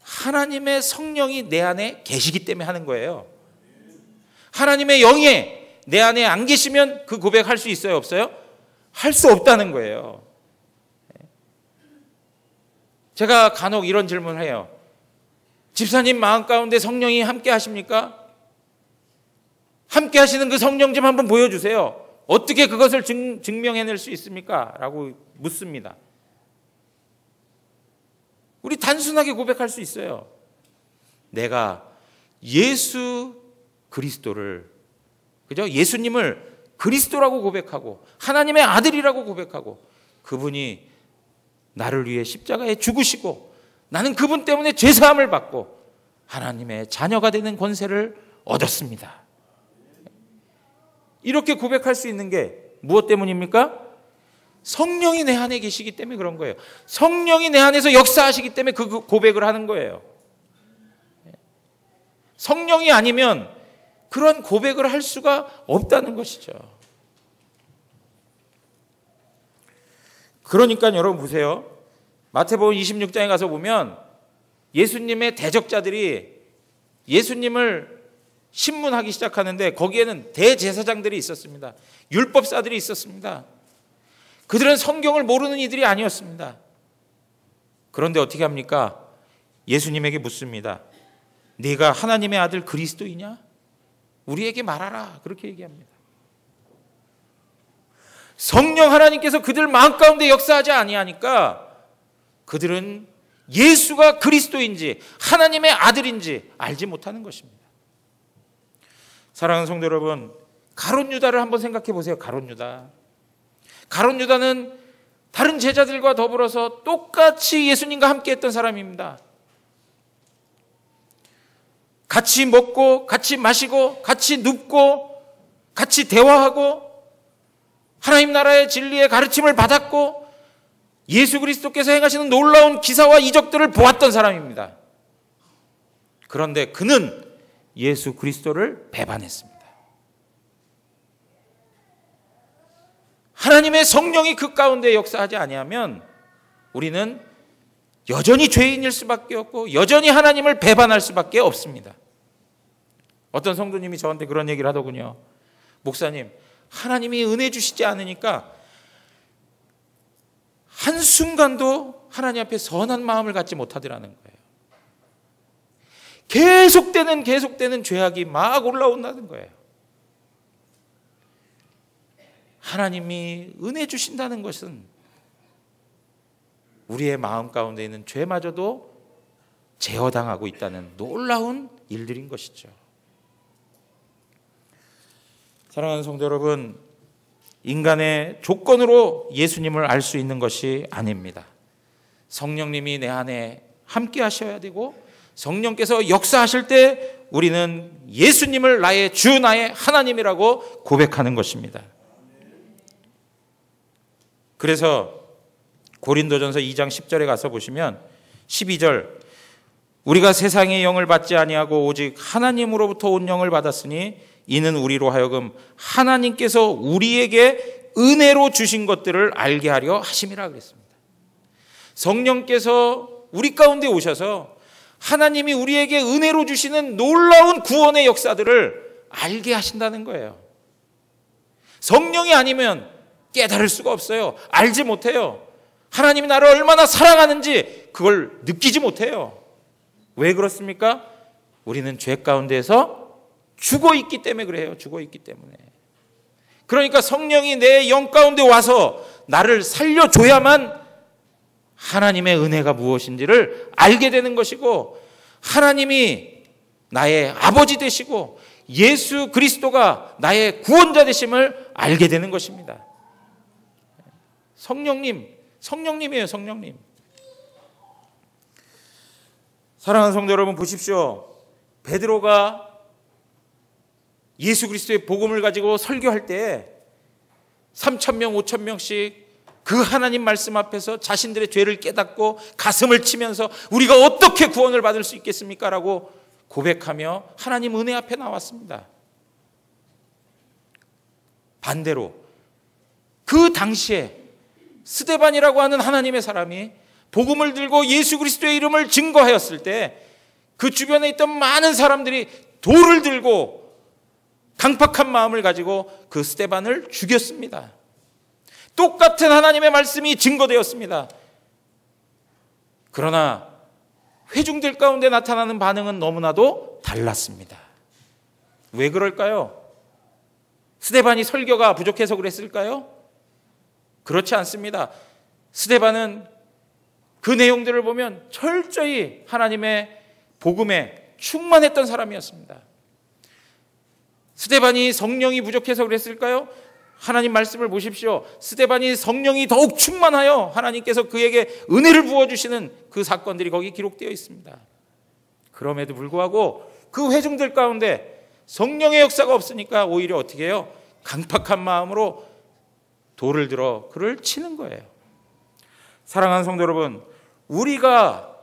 하나님의 성령이 내 안에 계시기 때문에 하는 거예요. 하나님의 영이 내 안에 안 계시면 그 고백할 수 있어요, 없어요? 할 수 없다는 거예요. 제가 간혹 이런 질문을 해요. 집사님 마음 가운데 성령이 함께 하십니까? 함께 하시는 그 성령 좀 한번 보여주세요. 어떻게 그것을 증명해낼 수 있습니까? 라고 묻습니다. 우리 단순하게 고백할 수 있어요. 내가 예수 그리스도를, 그죠? 예수님을 그리스도라고 고백하고 하나님의 아들이라고 고백하고 그분이 나를 위해 십자가에 죽으시고 나는 그분 때문에 죄사함을 받고 하나님의 자녀가 되는 권세를 얻었습니다. 이렇게 고백할 수 있는 게 무엇 때문입니까? 성령이 내 안에 계시기 때문에 그런 거예요. 성령이 내 안에서 역사하시기 때문에 그 고백을 하는 거예요. 성령이 아니면 그런 고백을 할 수가 없다는 것이죠. 그러니까 여러분 보세요. 마태복음 26장에 가서 보면 예수님의 대적자들이 예수님을 신문하기 시작하는데 거기에는 대제사장들이 있었습니다. 율법사들이 있었습니다. 그들은 성경을 모르는 이들이 아니었습니다. 그런데 어떻게 합니까? 예수님에게 묻습니다. 네가 하나님의 아들 그리스도이냐? 우리에게 말하라. 그렇게 얘기합니다. 성령 하나님께서 그들 마음 가운데 역사하지 아니하니까 그들은 예수가 그리스도인지 하나님의 아들인지 알지 못하는 것입니다. 사랑하는 성도 여러분, 가룟 유다를 한번 생각해 보세요. 가룟 유다. 가룟 유다는 다른 제자들과 더불어서 똑같이 예수님과 함께 했던 사람입니다. 같이 먹고 같이 마시고 같이 눕고 같이 대화하고 하나님 나라의 진리의 가르침을 받았고 예수 그리스도께서 행하시는 놀라운 기사와 이적들을 보았던 사람입니다. 그런데 그는 예수 그리스도를 배반했습니다. 하나님의 성령이 그 가운데 역사하지 아니하면 우리는 여전히 죄인일 수밖에 없고 여전히 하나님을 배반할 수밖에 없습니다. 어떤 성도님이 저한테 그런 얘기를 하더군요. 목사님, 하나님이 은혜 주시지 않으니까 한순간도 하나님 앞에 선한 마음을 갖지 못하더라는 거예요. 계속되는 죄악이 막 올라온다는 거예요. 하나님이 은혜 주신다는 것은 우리의 마음 가운데 있는 죄마저도 제어당하고 있다는 놀라운 일들인 것이죠. 사랑하는 성도 여러분, 인간의 조건으로 예수님을 알 수 있는 것이 아닙니다. 성령님이 내 안에 함께 하셔야 되고 성령께서 역사하실 때 우리는 예수님을 나의 주, 나의 하나님이라고 고백하는 것입니다. 그래서 고린도전서 2장 10절에 가서 보시면 12절, 우리가 세상의 영을 받지 아니하고 오직 하나님으로부터 온 영을 받았으니 이는 우리로 하여금 하나님께서 우리에게 은혜로 주신 것들을 알게 하려 하심이라 그랬습니다. 성령께서 우리 가운데 오셔서 하나님이 우리에게 은혜로 주시는 놀라운 구원의 역사들을 알게 하신다는 거예요. 성령이 아니면 깨달을 수가 없어요. 알지 못해요. 하나님이 나를 얼마나 사랑하는지 그걸 느끼지 못해요. 왜 그렇습니까? 우리는 죄 가운데에서 죽어 있기 때문에 그래요. 죽어 있기 때문에. 그러니까 성령이 내 영 가운데 와서 나를 살려줘야만 하나님의 은혜가 무엇인지를 알게 되는 것이고, 하나님이 나의 아버지 되시고 예수 그리스도가 나의 구원자 되심을 알게 되는 것입니다. 성령님이에요. 성령님. 사랑하는 성도 여러분, 보십시오. 베드로가 예수 그리스도의 복음을 가지고 설교할 때 3,000명, 5,000명씩 그 하나님 말씀 앞에서 자신들의 죄를 깨닫고 가슴을 치면서 우리가 어떻게 구원을 받을 수 있겠습니까? 라고 고백하며 하나님 은혜 앞에 나왔습니다. 반대로 그 당시에 스데반이라고 하는 하나님의 사람이 복음을 들고 예수 그리스도의 이름을 증거하였을 때 그 주변에 있던 많은 사람들이 돌을 들고 강팍한 마음을 가지고 그 스데반을 죽였습니다. 똑같은 하나님의 말씀이 증거되었습니다. 그러나 회중들 가운데 나타나는 반응은 너무나도 달랐습니다. 왜 그럴까요? 스데반이 설교가 부족해서 그랬을까요? 그렇지 않습니다. 스데반은 그 내용들을 보면 철저히 하나님의 복음에 충만했던 사람이었습니다. 스데반이 성령이 부족해서 그랬을까요? 하나님 말씀을 보십시오. 스데반이 성령이 더욱 충만하여 하나님께서 그에게 은혜를 부어주시는 그 사건들이 거기 기록되어 있습니다. 그럼에도 불구하고 그 회중들 가운데 성령의 역사가 없으니까 오히려 어떻게 해요? 강팍한 마음으로 돌을 들어 그를 치는 거예요. 사랑하는 성도 여러분, 우리가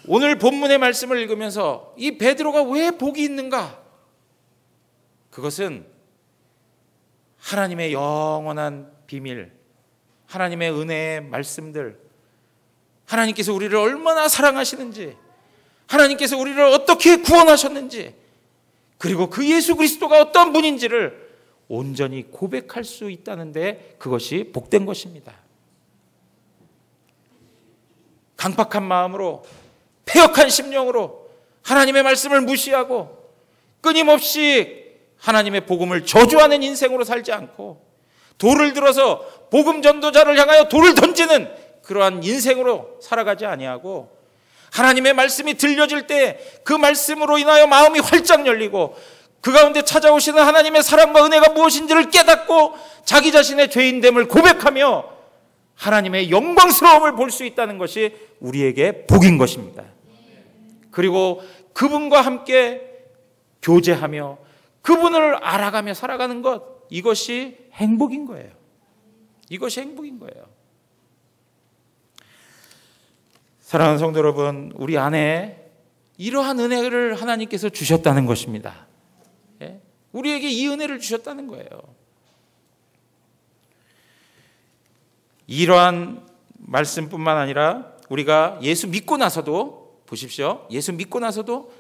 오늘 본문의 말씀을 읽으면서 이 베드로가 왜 복이 있는가? 그것은 하나님의 영원한 비밀, 하나님의 은혜의 말씀들, 하나님께서 우리를 얼마나 사랑하시는지, 하나님께서 우리를 어떻게 구원하셨는지, 그리고 그 예수 그리스도가 어떤 분인지를 온전히 고백할 수 있다는데 그것이 복된 것입니다. 강팍한 마음으로, 패역한 심령으로 하나님의 말씀을 무시하고 끊임없이 하나님의 복음을 저주하는 인생으로 살지 않고 돌을 들어서 복음 전도자를 향하여 돌을 던지는 그러한 인생으로 살아가지 아니하고, 하나님의 말씀이 들려질 때 그 말씀으로 인하여 마음이 활짝 열리고 그 가운데 찾아오시는 하나님의 사랑과 은혜가 무엇인지를 깨닫고 자기 자신의 죄인됨을 고백하며 하나님의 영광스러움을 볼 수 있다는 것이 우리에게 복인 것입니다. 그리고 그분과 함께 교제하며 그분을 알아가며 살아가는 것, 이것이 행복인 거예요. 이것이 행복인 거예요. 사랑하는 성도 여러분, 우리 안에 이러한 은혜를 하나님께서 주셨다는 것입니다. 우리에게 이 은혜를 주셨다는 거예요. 이러한 말씀뿐만 아니라 우리가 예수 믿고 나서도, 보십시오, 예수 믿고 나서도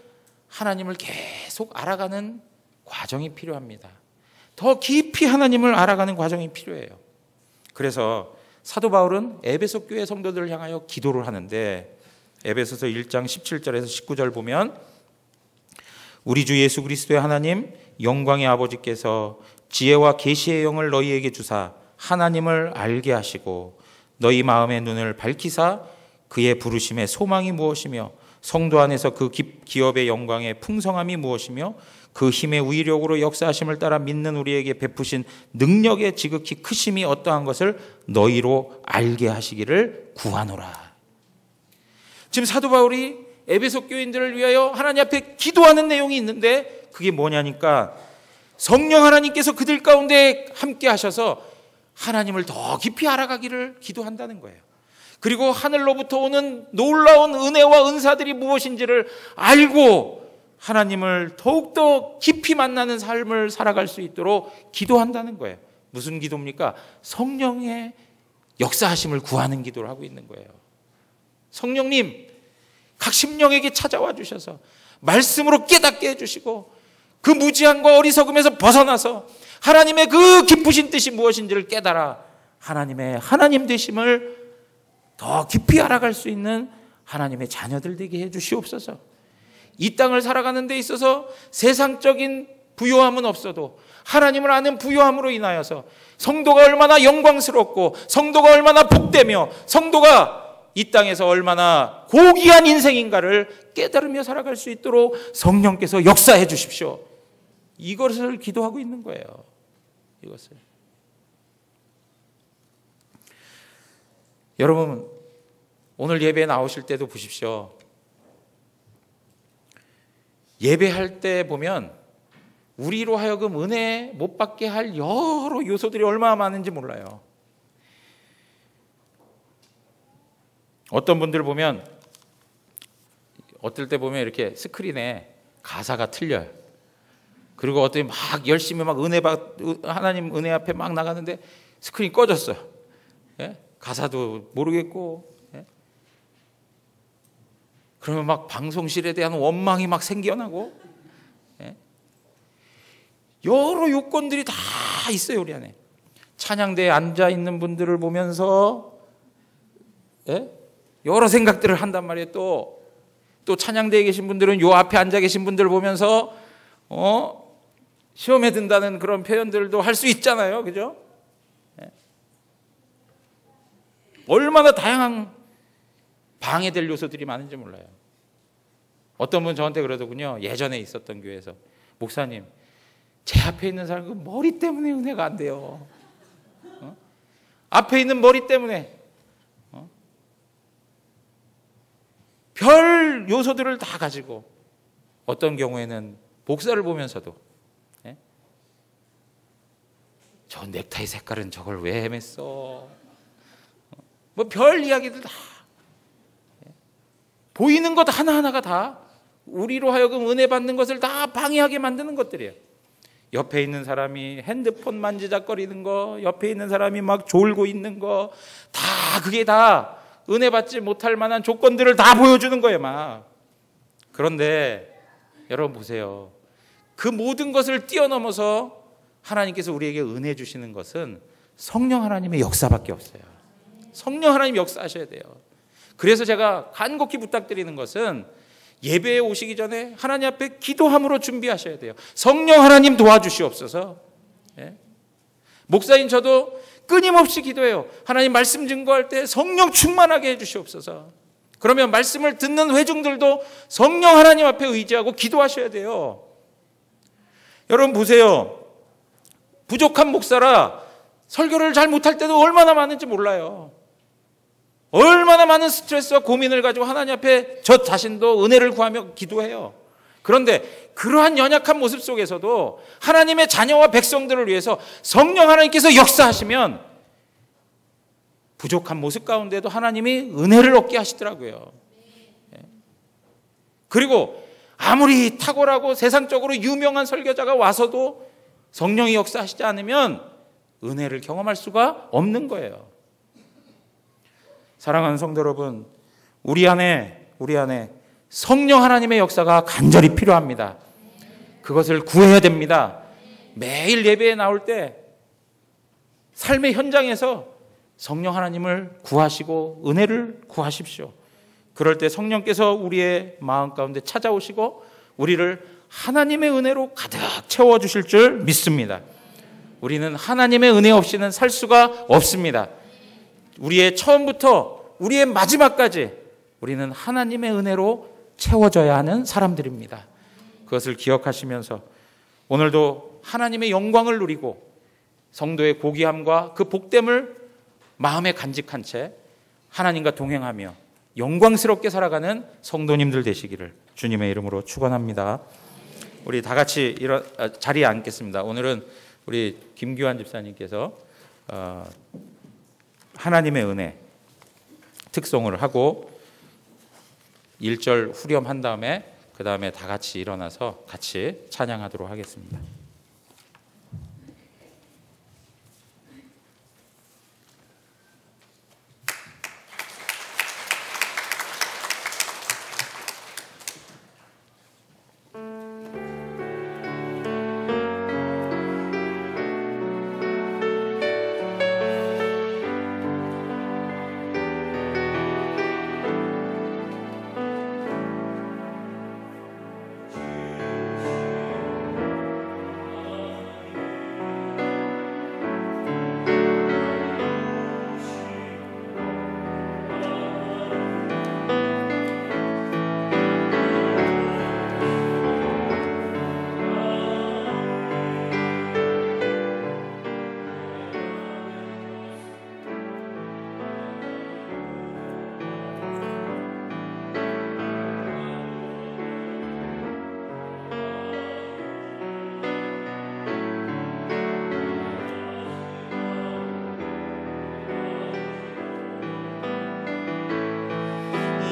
하나님을 계속 알아가는 과정이 필요합니다. 더 깊이 하나님을 알아가는 과정이 필요해요. 그래서 사도 바울은 에베소 교회 성도들을 향하여 기도를 하는데, 에베소서 1장 17절에서 19절 보면 우리 주 예수 그리스도의 하나님 영광의 아버지께서 지혜와 계시의 영을 너희에게 주사 하나님을 알게 하시고 너희 마음의 눈을 밝히사 그의 부르심의 소망이 무엇이며 성도 안에서 그 기업의 영광의 풍성함이 무엇이며 그 힘의 위력으로 역사하심을 따라 믿는 우리에게 베푸신 능력의 지극히 크심이 어떠한 것을 너희로 알게 하시기를 구하노라. 지금 사도 바울이 에베소 교인들을 위하여 하나님 앞에 기도하는 내용이 있는데 그게 뭐냐니까 성령 하나님께서 그들 가운데 함께 하셔서 하나님을 더 깊이 알아가기를 기도한다는 거예요. 그리고 하늘로부터 오는 놀라운 은혜와 은사들이 무엇인지를 알고 하나님을 더욱더 깊이 만나는 삶을 살아갈 수 있도록 기도한다는 거예요. 무슨 기도입니까? 성령의 역사하심을 구하는 기도를 하고 있는 거예요. 성령님, 각 심령에게 찾아와 주셔서 말씀으로 깨닫게 해주시고 그 무지함과 어리석음에서 벗어나서 하나님의 그 기쁘신 뜻이 무엇인지를 깨달아 하나님의 하나님 되심을 더 깊이 알아갈 수 있는 하나님의 자녀들 되게 해 주시옵소서. 이 땅을 살아가는 데 있어서 세상적인 부요함은 없어도 하나님을 아는 부요함으로 인하여서 성도가 얼마나 영광스럽고 성도가 얼마나 복되며 성도가 이 땅에서 얼마나 고귀한 인생인가를 깨달으며 살아갈 수 있도록 성령께서 역사해 주십시오. 이것을 기도하고 있는 거예요. 이것을. 여러분, 오늘 예배에 나오실 때도 보십시오. 예배할 때 보면 우리로 하여금 은혜 못 받게 할 여러 요소들이 얼마나 많은지 몰라요. 어떤 분들 보면 어떨 때 보면 이렇게 스크린에 가사가 틀려요. 그리고 어떤 막 열심히 막 하나님 은혜 앞에 막 나가는데 스크린이 꺼졌어요. 예? 가사도 모르겠고. 예? 그러면 막 방송실에 대한 원망이 막 생겨나고. 예? 여러 요건들이 다 있어요, 우리 안에. 찬양대에 앉아 있는 분들을 보면서 예? 여러 생각들을 한단 말이에요. 또 찬양대에 계신 분들은 요 앞에 앉아 계신 분들을 보면서 시험에 든다는 그런 표현들도 할 수 있잖아요. 그죠? 예. 얼마나 다양한 방해될 요소들이 많은지 몰라요. 어떤 분 저한테 그러더군요. 예전에 있었던 교회에서 목사님, 제 앞에 있는 사람 그 머리 때문에 은혜가 안 돼요. 앞에 있는 머리 때문에 별 요소들을 다 가지고 어떤 경우에는 목사를 보면서도 저 넥타이 색깔은 저걸 왜 헤맸어? 뭐 별 이야기들 다 보이는 것 하나하나가 다 우리로 하여금 은혜 받는 것을 다 방해하게 만드는 것들이에요. 옆에 있는 사람이 핸드폰 만지작거리는 거, 옆에 있는 사람이 막 졸고 있는 거, 다 그게 다 은혜 받지 못할 만한 조건들을 다 보여주는 거예요, 막. 그런데 여러분 보세요. 그 모든 것을 뛰어넘어서 하나님께서 우리에게 은혜 주시는 것은 성령 하나님의 역사밖에 없어요. 성령 하나님 역사하셔야 돼요. 그래서 제가 간곡히 부탁드리는 것은 예배에 오시기 전에 하나님 앞에 기도함으로 준비하셔야 돼요. 성령 하나님 도와주시옵소서. 예? 목사인 저도 끊임없이 기도해요. 하나님 말씀 증거할 때 성령 충만하게 해주시옵소서. 그러면 말씀을 듣는 회중들도 성령 하나님 앞에 의지하고 기도하셔야 돼요. 여러분 보세요. 부족한 목사라 설교를 잘 못할 때도 얼마나 많은지 몰라요. 얼마나 많은 스트레스와 고민을 가지고 하나님 앞에 저 자신도 은혜를 구하며 기도해요. 그런데 그러한 연약한 모습 속에서도 하나님의 자녀와 백성들을 위해서 성령 하나님께서 역사하시면 부족한 모습 가운데도 하나님이 은혜를 얻게 하시더라고요. 그리고 아무리 탁월하고 세상적으로 유명한 설교자가 와서도 성령이 역사하시지 않으면 은혜를 경험할 수가 없는 거예요. 사랑하는 성도 여러분, 우리 안에 성령 하나님의 역사가 간절히 필요합니다. 그것을 구해야 됩니다. 매일 예배에 나올 때 삶의 현장에서 성령 하나님을 구하시고 은혜를 구하십시오. 그럴 때 성령께서 우리의 마음 가운데 찾아오시고 우리를 하나님의 은혜로 가득 채워주실 줄 믿습니다. 우리는 하나님의 은혜 없이는 살 수가 없습니다. 우리의 처음부터 우리의 마지막까지 우리는 하나님의 은혜로 채워져야 하는 사람들입니다. 그것을 기억하시면서 오늘도 하나님의 영광을 누리고 성도의 고귀함과 그 복됨을 마음에 간직한 채 하나님과 동행하며 영광스럽게 살아가는 성도님들 되시기를 주님의 이름으로 축원합니다. 우리 다 같이 자리에 앉겠습니다. 오늘은 우리 김규환 집사님께서 하나님의 은혜 특송을 하고 1절 후렴한 다음에 그 다음에 다 같이 일어나서 같이 찬양하도록 하겠습니다.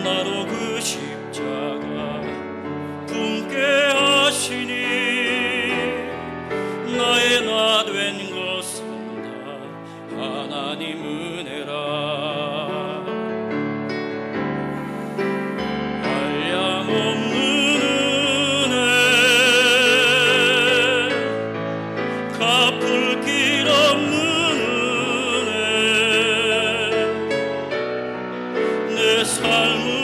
나로 그 십자가 품게 하시니 나의 나 된 것은 다 하나님 은혜라. 한량없는 은혜, 갚을 길 없는 은혜, 내 삶을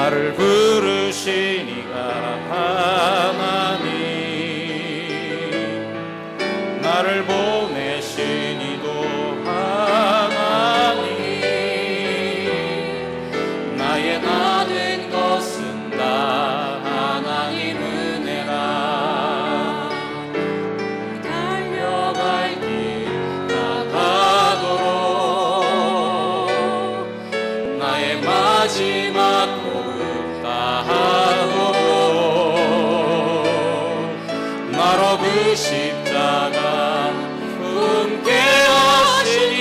나를 부르시니가 하나님, 나를 보내시니도 하나님, 나의 나 된 것은 다 하나님 은혜라. 달려갈 길 나가도록 나의 마지막 나로 그 십자가 품게 하시니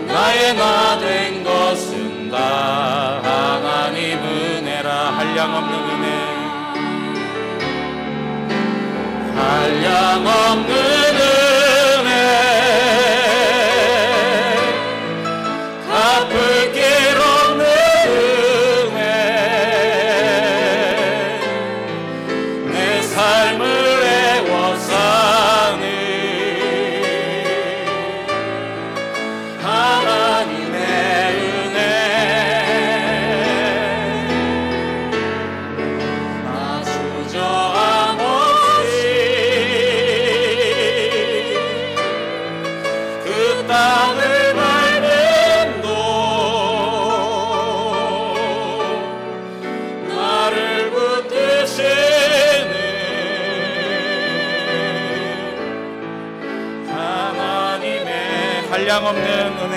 나의 나 된 것은 다 하나님 은혜라. 한량없는 은혜, 한량없는 은혜, 갚을 길 없는 삶을 애워싸는 하나님의 은혜. 나 주저 한량없는 은혜,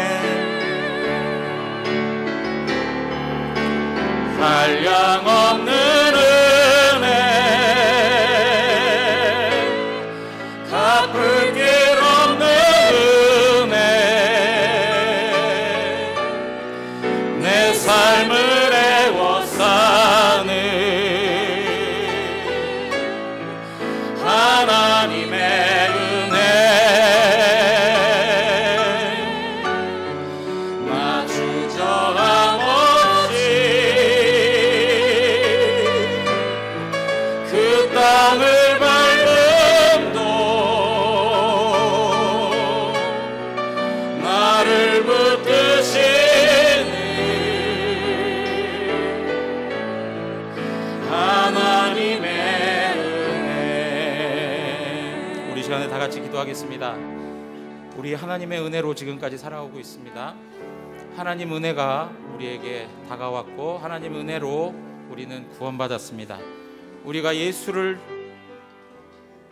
한량없는 은혜, 갚을 길 없는 은혜, 내 삶을 애워싸는 하나님의 은혜, 나 주저함 없이 그 땅을 밟음도 나를 붙드시는 하나님의 은혜. 우리 시간에 다 같이 기도하겠습니다. 우리 하나님의 은혜로 지금까지 살아오고 있습니다. 하나님 은혜가 우리에게 다가왔고 하나님 은혜로 우리는 구원받았습니다. 우리가 예수를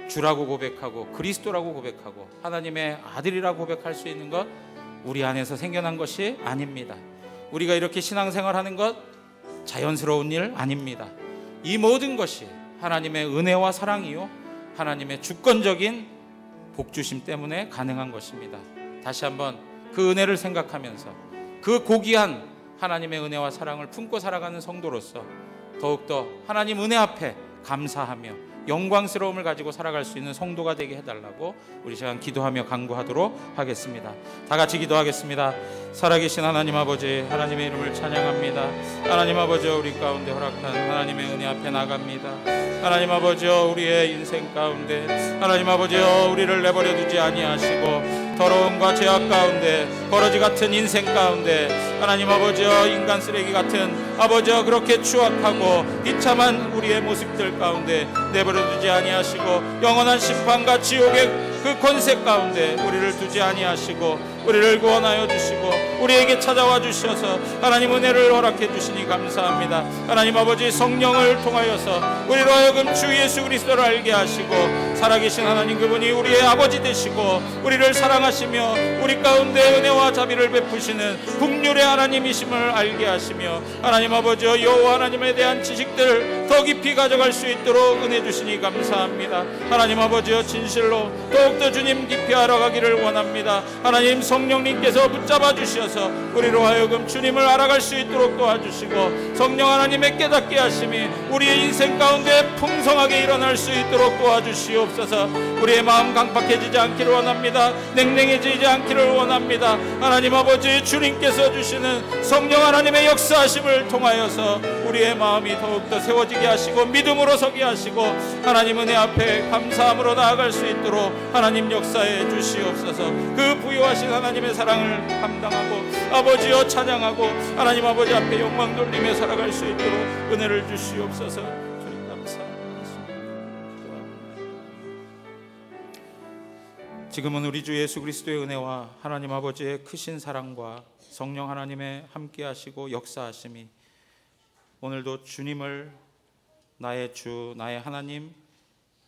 주라고 고백하고 그리스도라고 고백하고 하나님의 아들이라고 고백할 수 있는 것 우리 안에서 생겨난 것이 아닙니다. 우리가 이렇게 신앙생활하는 것 자연스러운 일 아닙니다. 이 모든 것이 하나님의 은혜와 사랑이요 하나님의 주권적인 복주심 때문에 가능한 것입니다. 다시 한번 그 은혜를 생각하면서 그 고귀한 하나님의 은혜와 사랑을 품고 살아가는 성도로서 더욱더 하나님 은혜 앞에 감사하며 영광스러움을 가지고 살아갈 수 있는 성도가 되게 해달라고 우리 시간 기도하며 간구하도록 하겠습니다. 다 같이 기도하겠습니다. 살아계신 하나님 아버지, 하나님의 이름을 찬양합니다. 하나님 아버지, 우리 가운데 허락한 하나님의 은혜 앞에 나갑니다. 하나님 아버지, 우리의 인생 가운데 하나님 아버지, 우리를 내버려 두지 아니하시고 더러움과 죄악 가운데 버러지 같은 인생 가운데 하나님 아버지, 인간 쓰레기 같은 아버지 그렇게 추악하고 비참한 우리의 모습들 가운데 내버려 두지 아니하시고 영원한 심판과 지옥의 그 권세 가운데 우리를 두지 아니하시고 우리를 구원하여 주시고 우리에게 찾아와 주셔서 하나님 은혜를 허락해 주시니 감사합니다. 하나님 아버지, 성령을 통하여서 우리로 하여금 주 예수 그리스도를 알게 하시고 살아계신 하나님 그분이 우리의 아버지 되시고 우리를 사랑하시며 우리 가운데 은혜와 자비를 베푸시는 긍휼의 하나님이심을 알게 하시며 하나님 아버지, 여호와 하나님에 대한 지식들을 더 깊이 가져갈 수 있도록 은혜 주시니 감사합니다. 하나님 아버지, 진실로 더욱더 주님 깊이 알아가기를 원합니다. 하나님 성령님께서 붙잡아 주셔서 우리로 하여금 주님을 알아갈 수 있도록 도와주시고 성령 하나님의 깨닫게 하심이 우리의 인생 가운데 풍성하게 일어날 수 있도록 도와주시옵소서. 우리의 마음 강팍해지지 않기를 원합니다. 냉랭해지지 않기를 원합니다. 하나님 아버지, 주님께서 주시는 성령 하나님의 역사하심을 통하여서 우리의 마음이 더욱더 세워지게 하시고 믿음으로 서게 하시고 하나님 은혜 앞에 감사함으로 나아갈 수 있도록 하나님 역사해 주시옵소서. 그 부유하신 하나님의 사랑을 감당하고 아버지여 찬양하고 하나님 아버지 앞에 영광 돌리며 살아갈 수 있도록 은혜를 주시옵소서. 주님 감사합니다. 지금은 우리 주 예수 그리스도의 은혜와 하나님 아버지의 크신 사랑과 성령 하나님의 함께 하시고 역사하심이 오늘도 주님을 나의 주, 나의 하나님,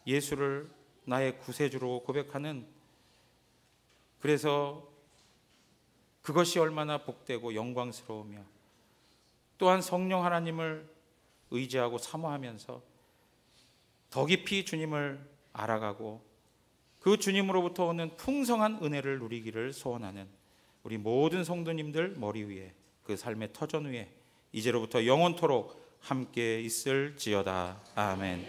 예수를 나의 구세주로 고백하는, 그래서 그것이 얼마나 복되고 영광스러우며 또한 성령 하나님을 의지하고 사모하면서 더 깊이 주님을 알아가고 그 주님으로부터 오는 풍성한 은혜를 누리기를 소원하는 우리 모든 성도님들 머리 위에, 그 삶의 터전 위에 이제로부터 영원토록 함께 있을지어다. 아멘.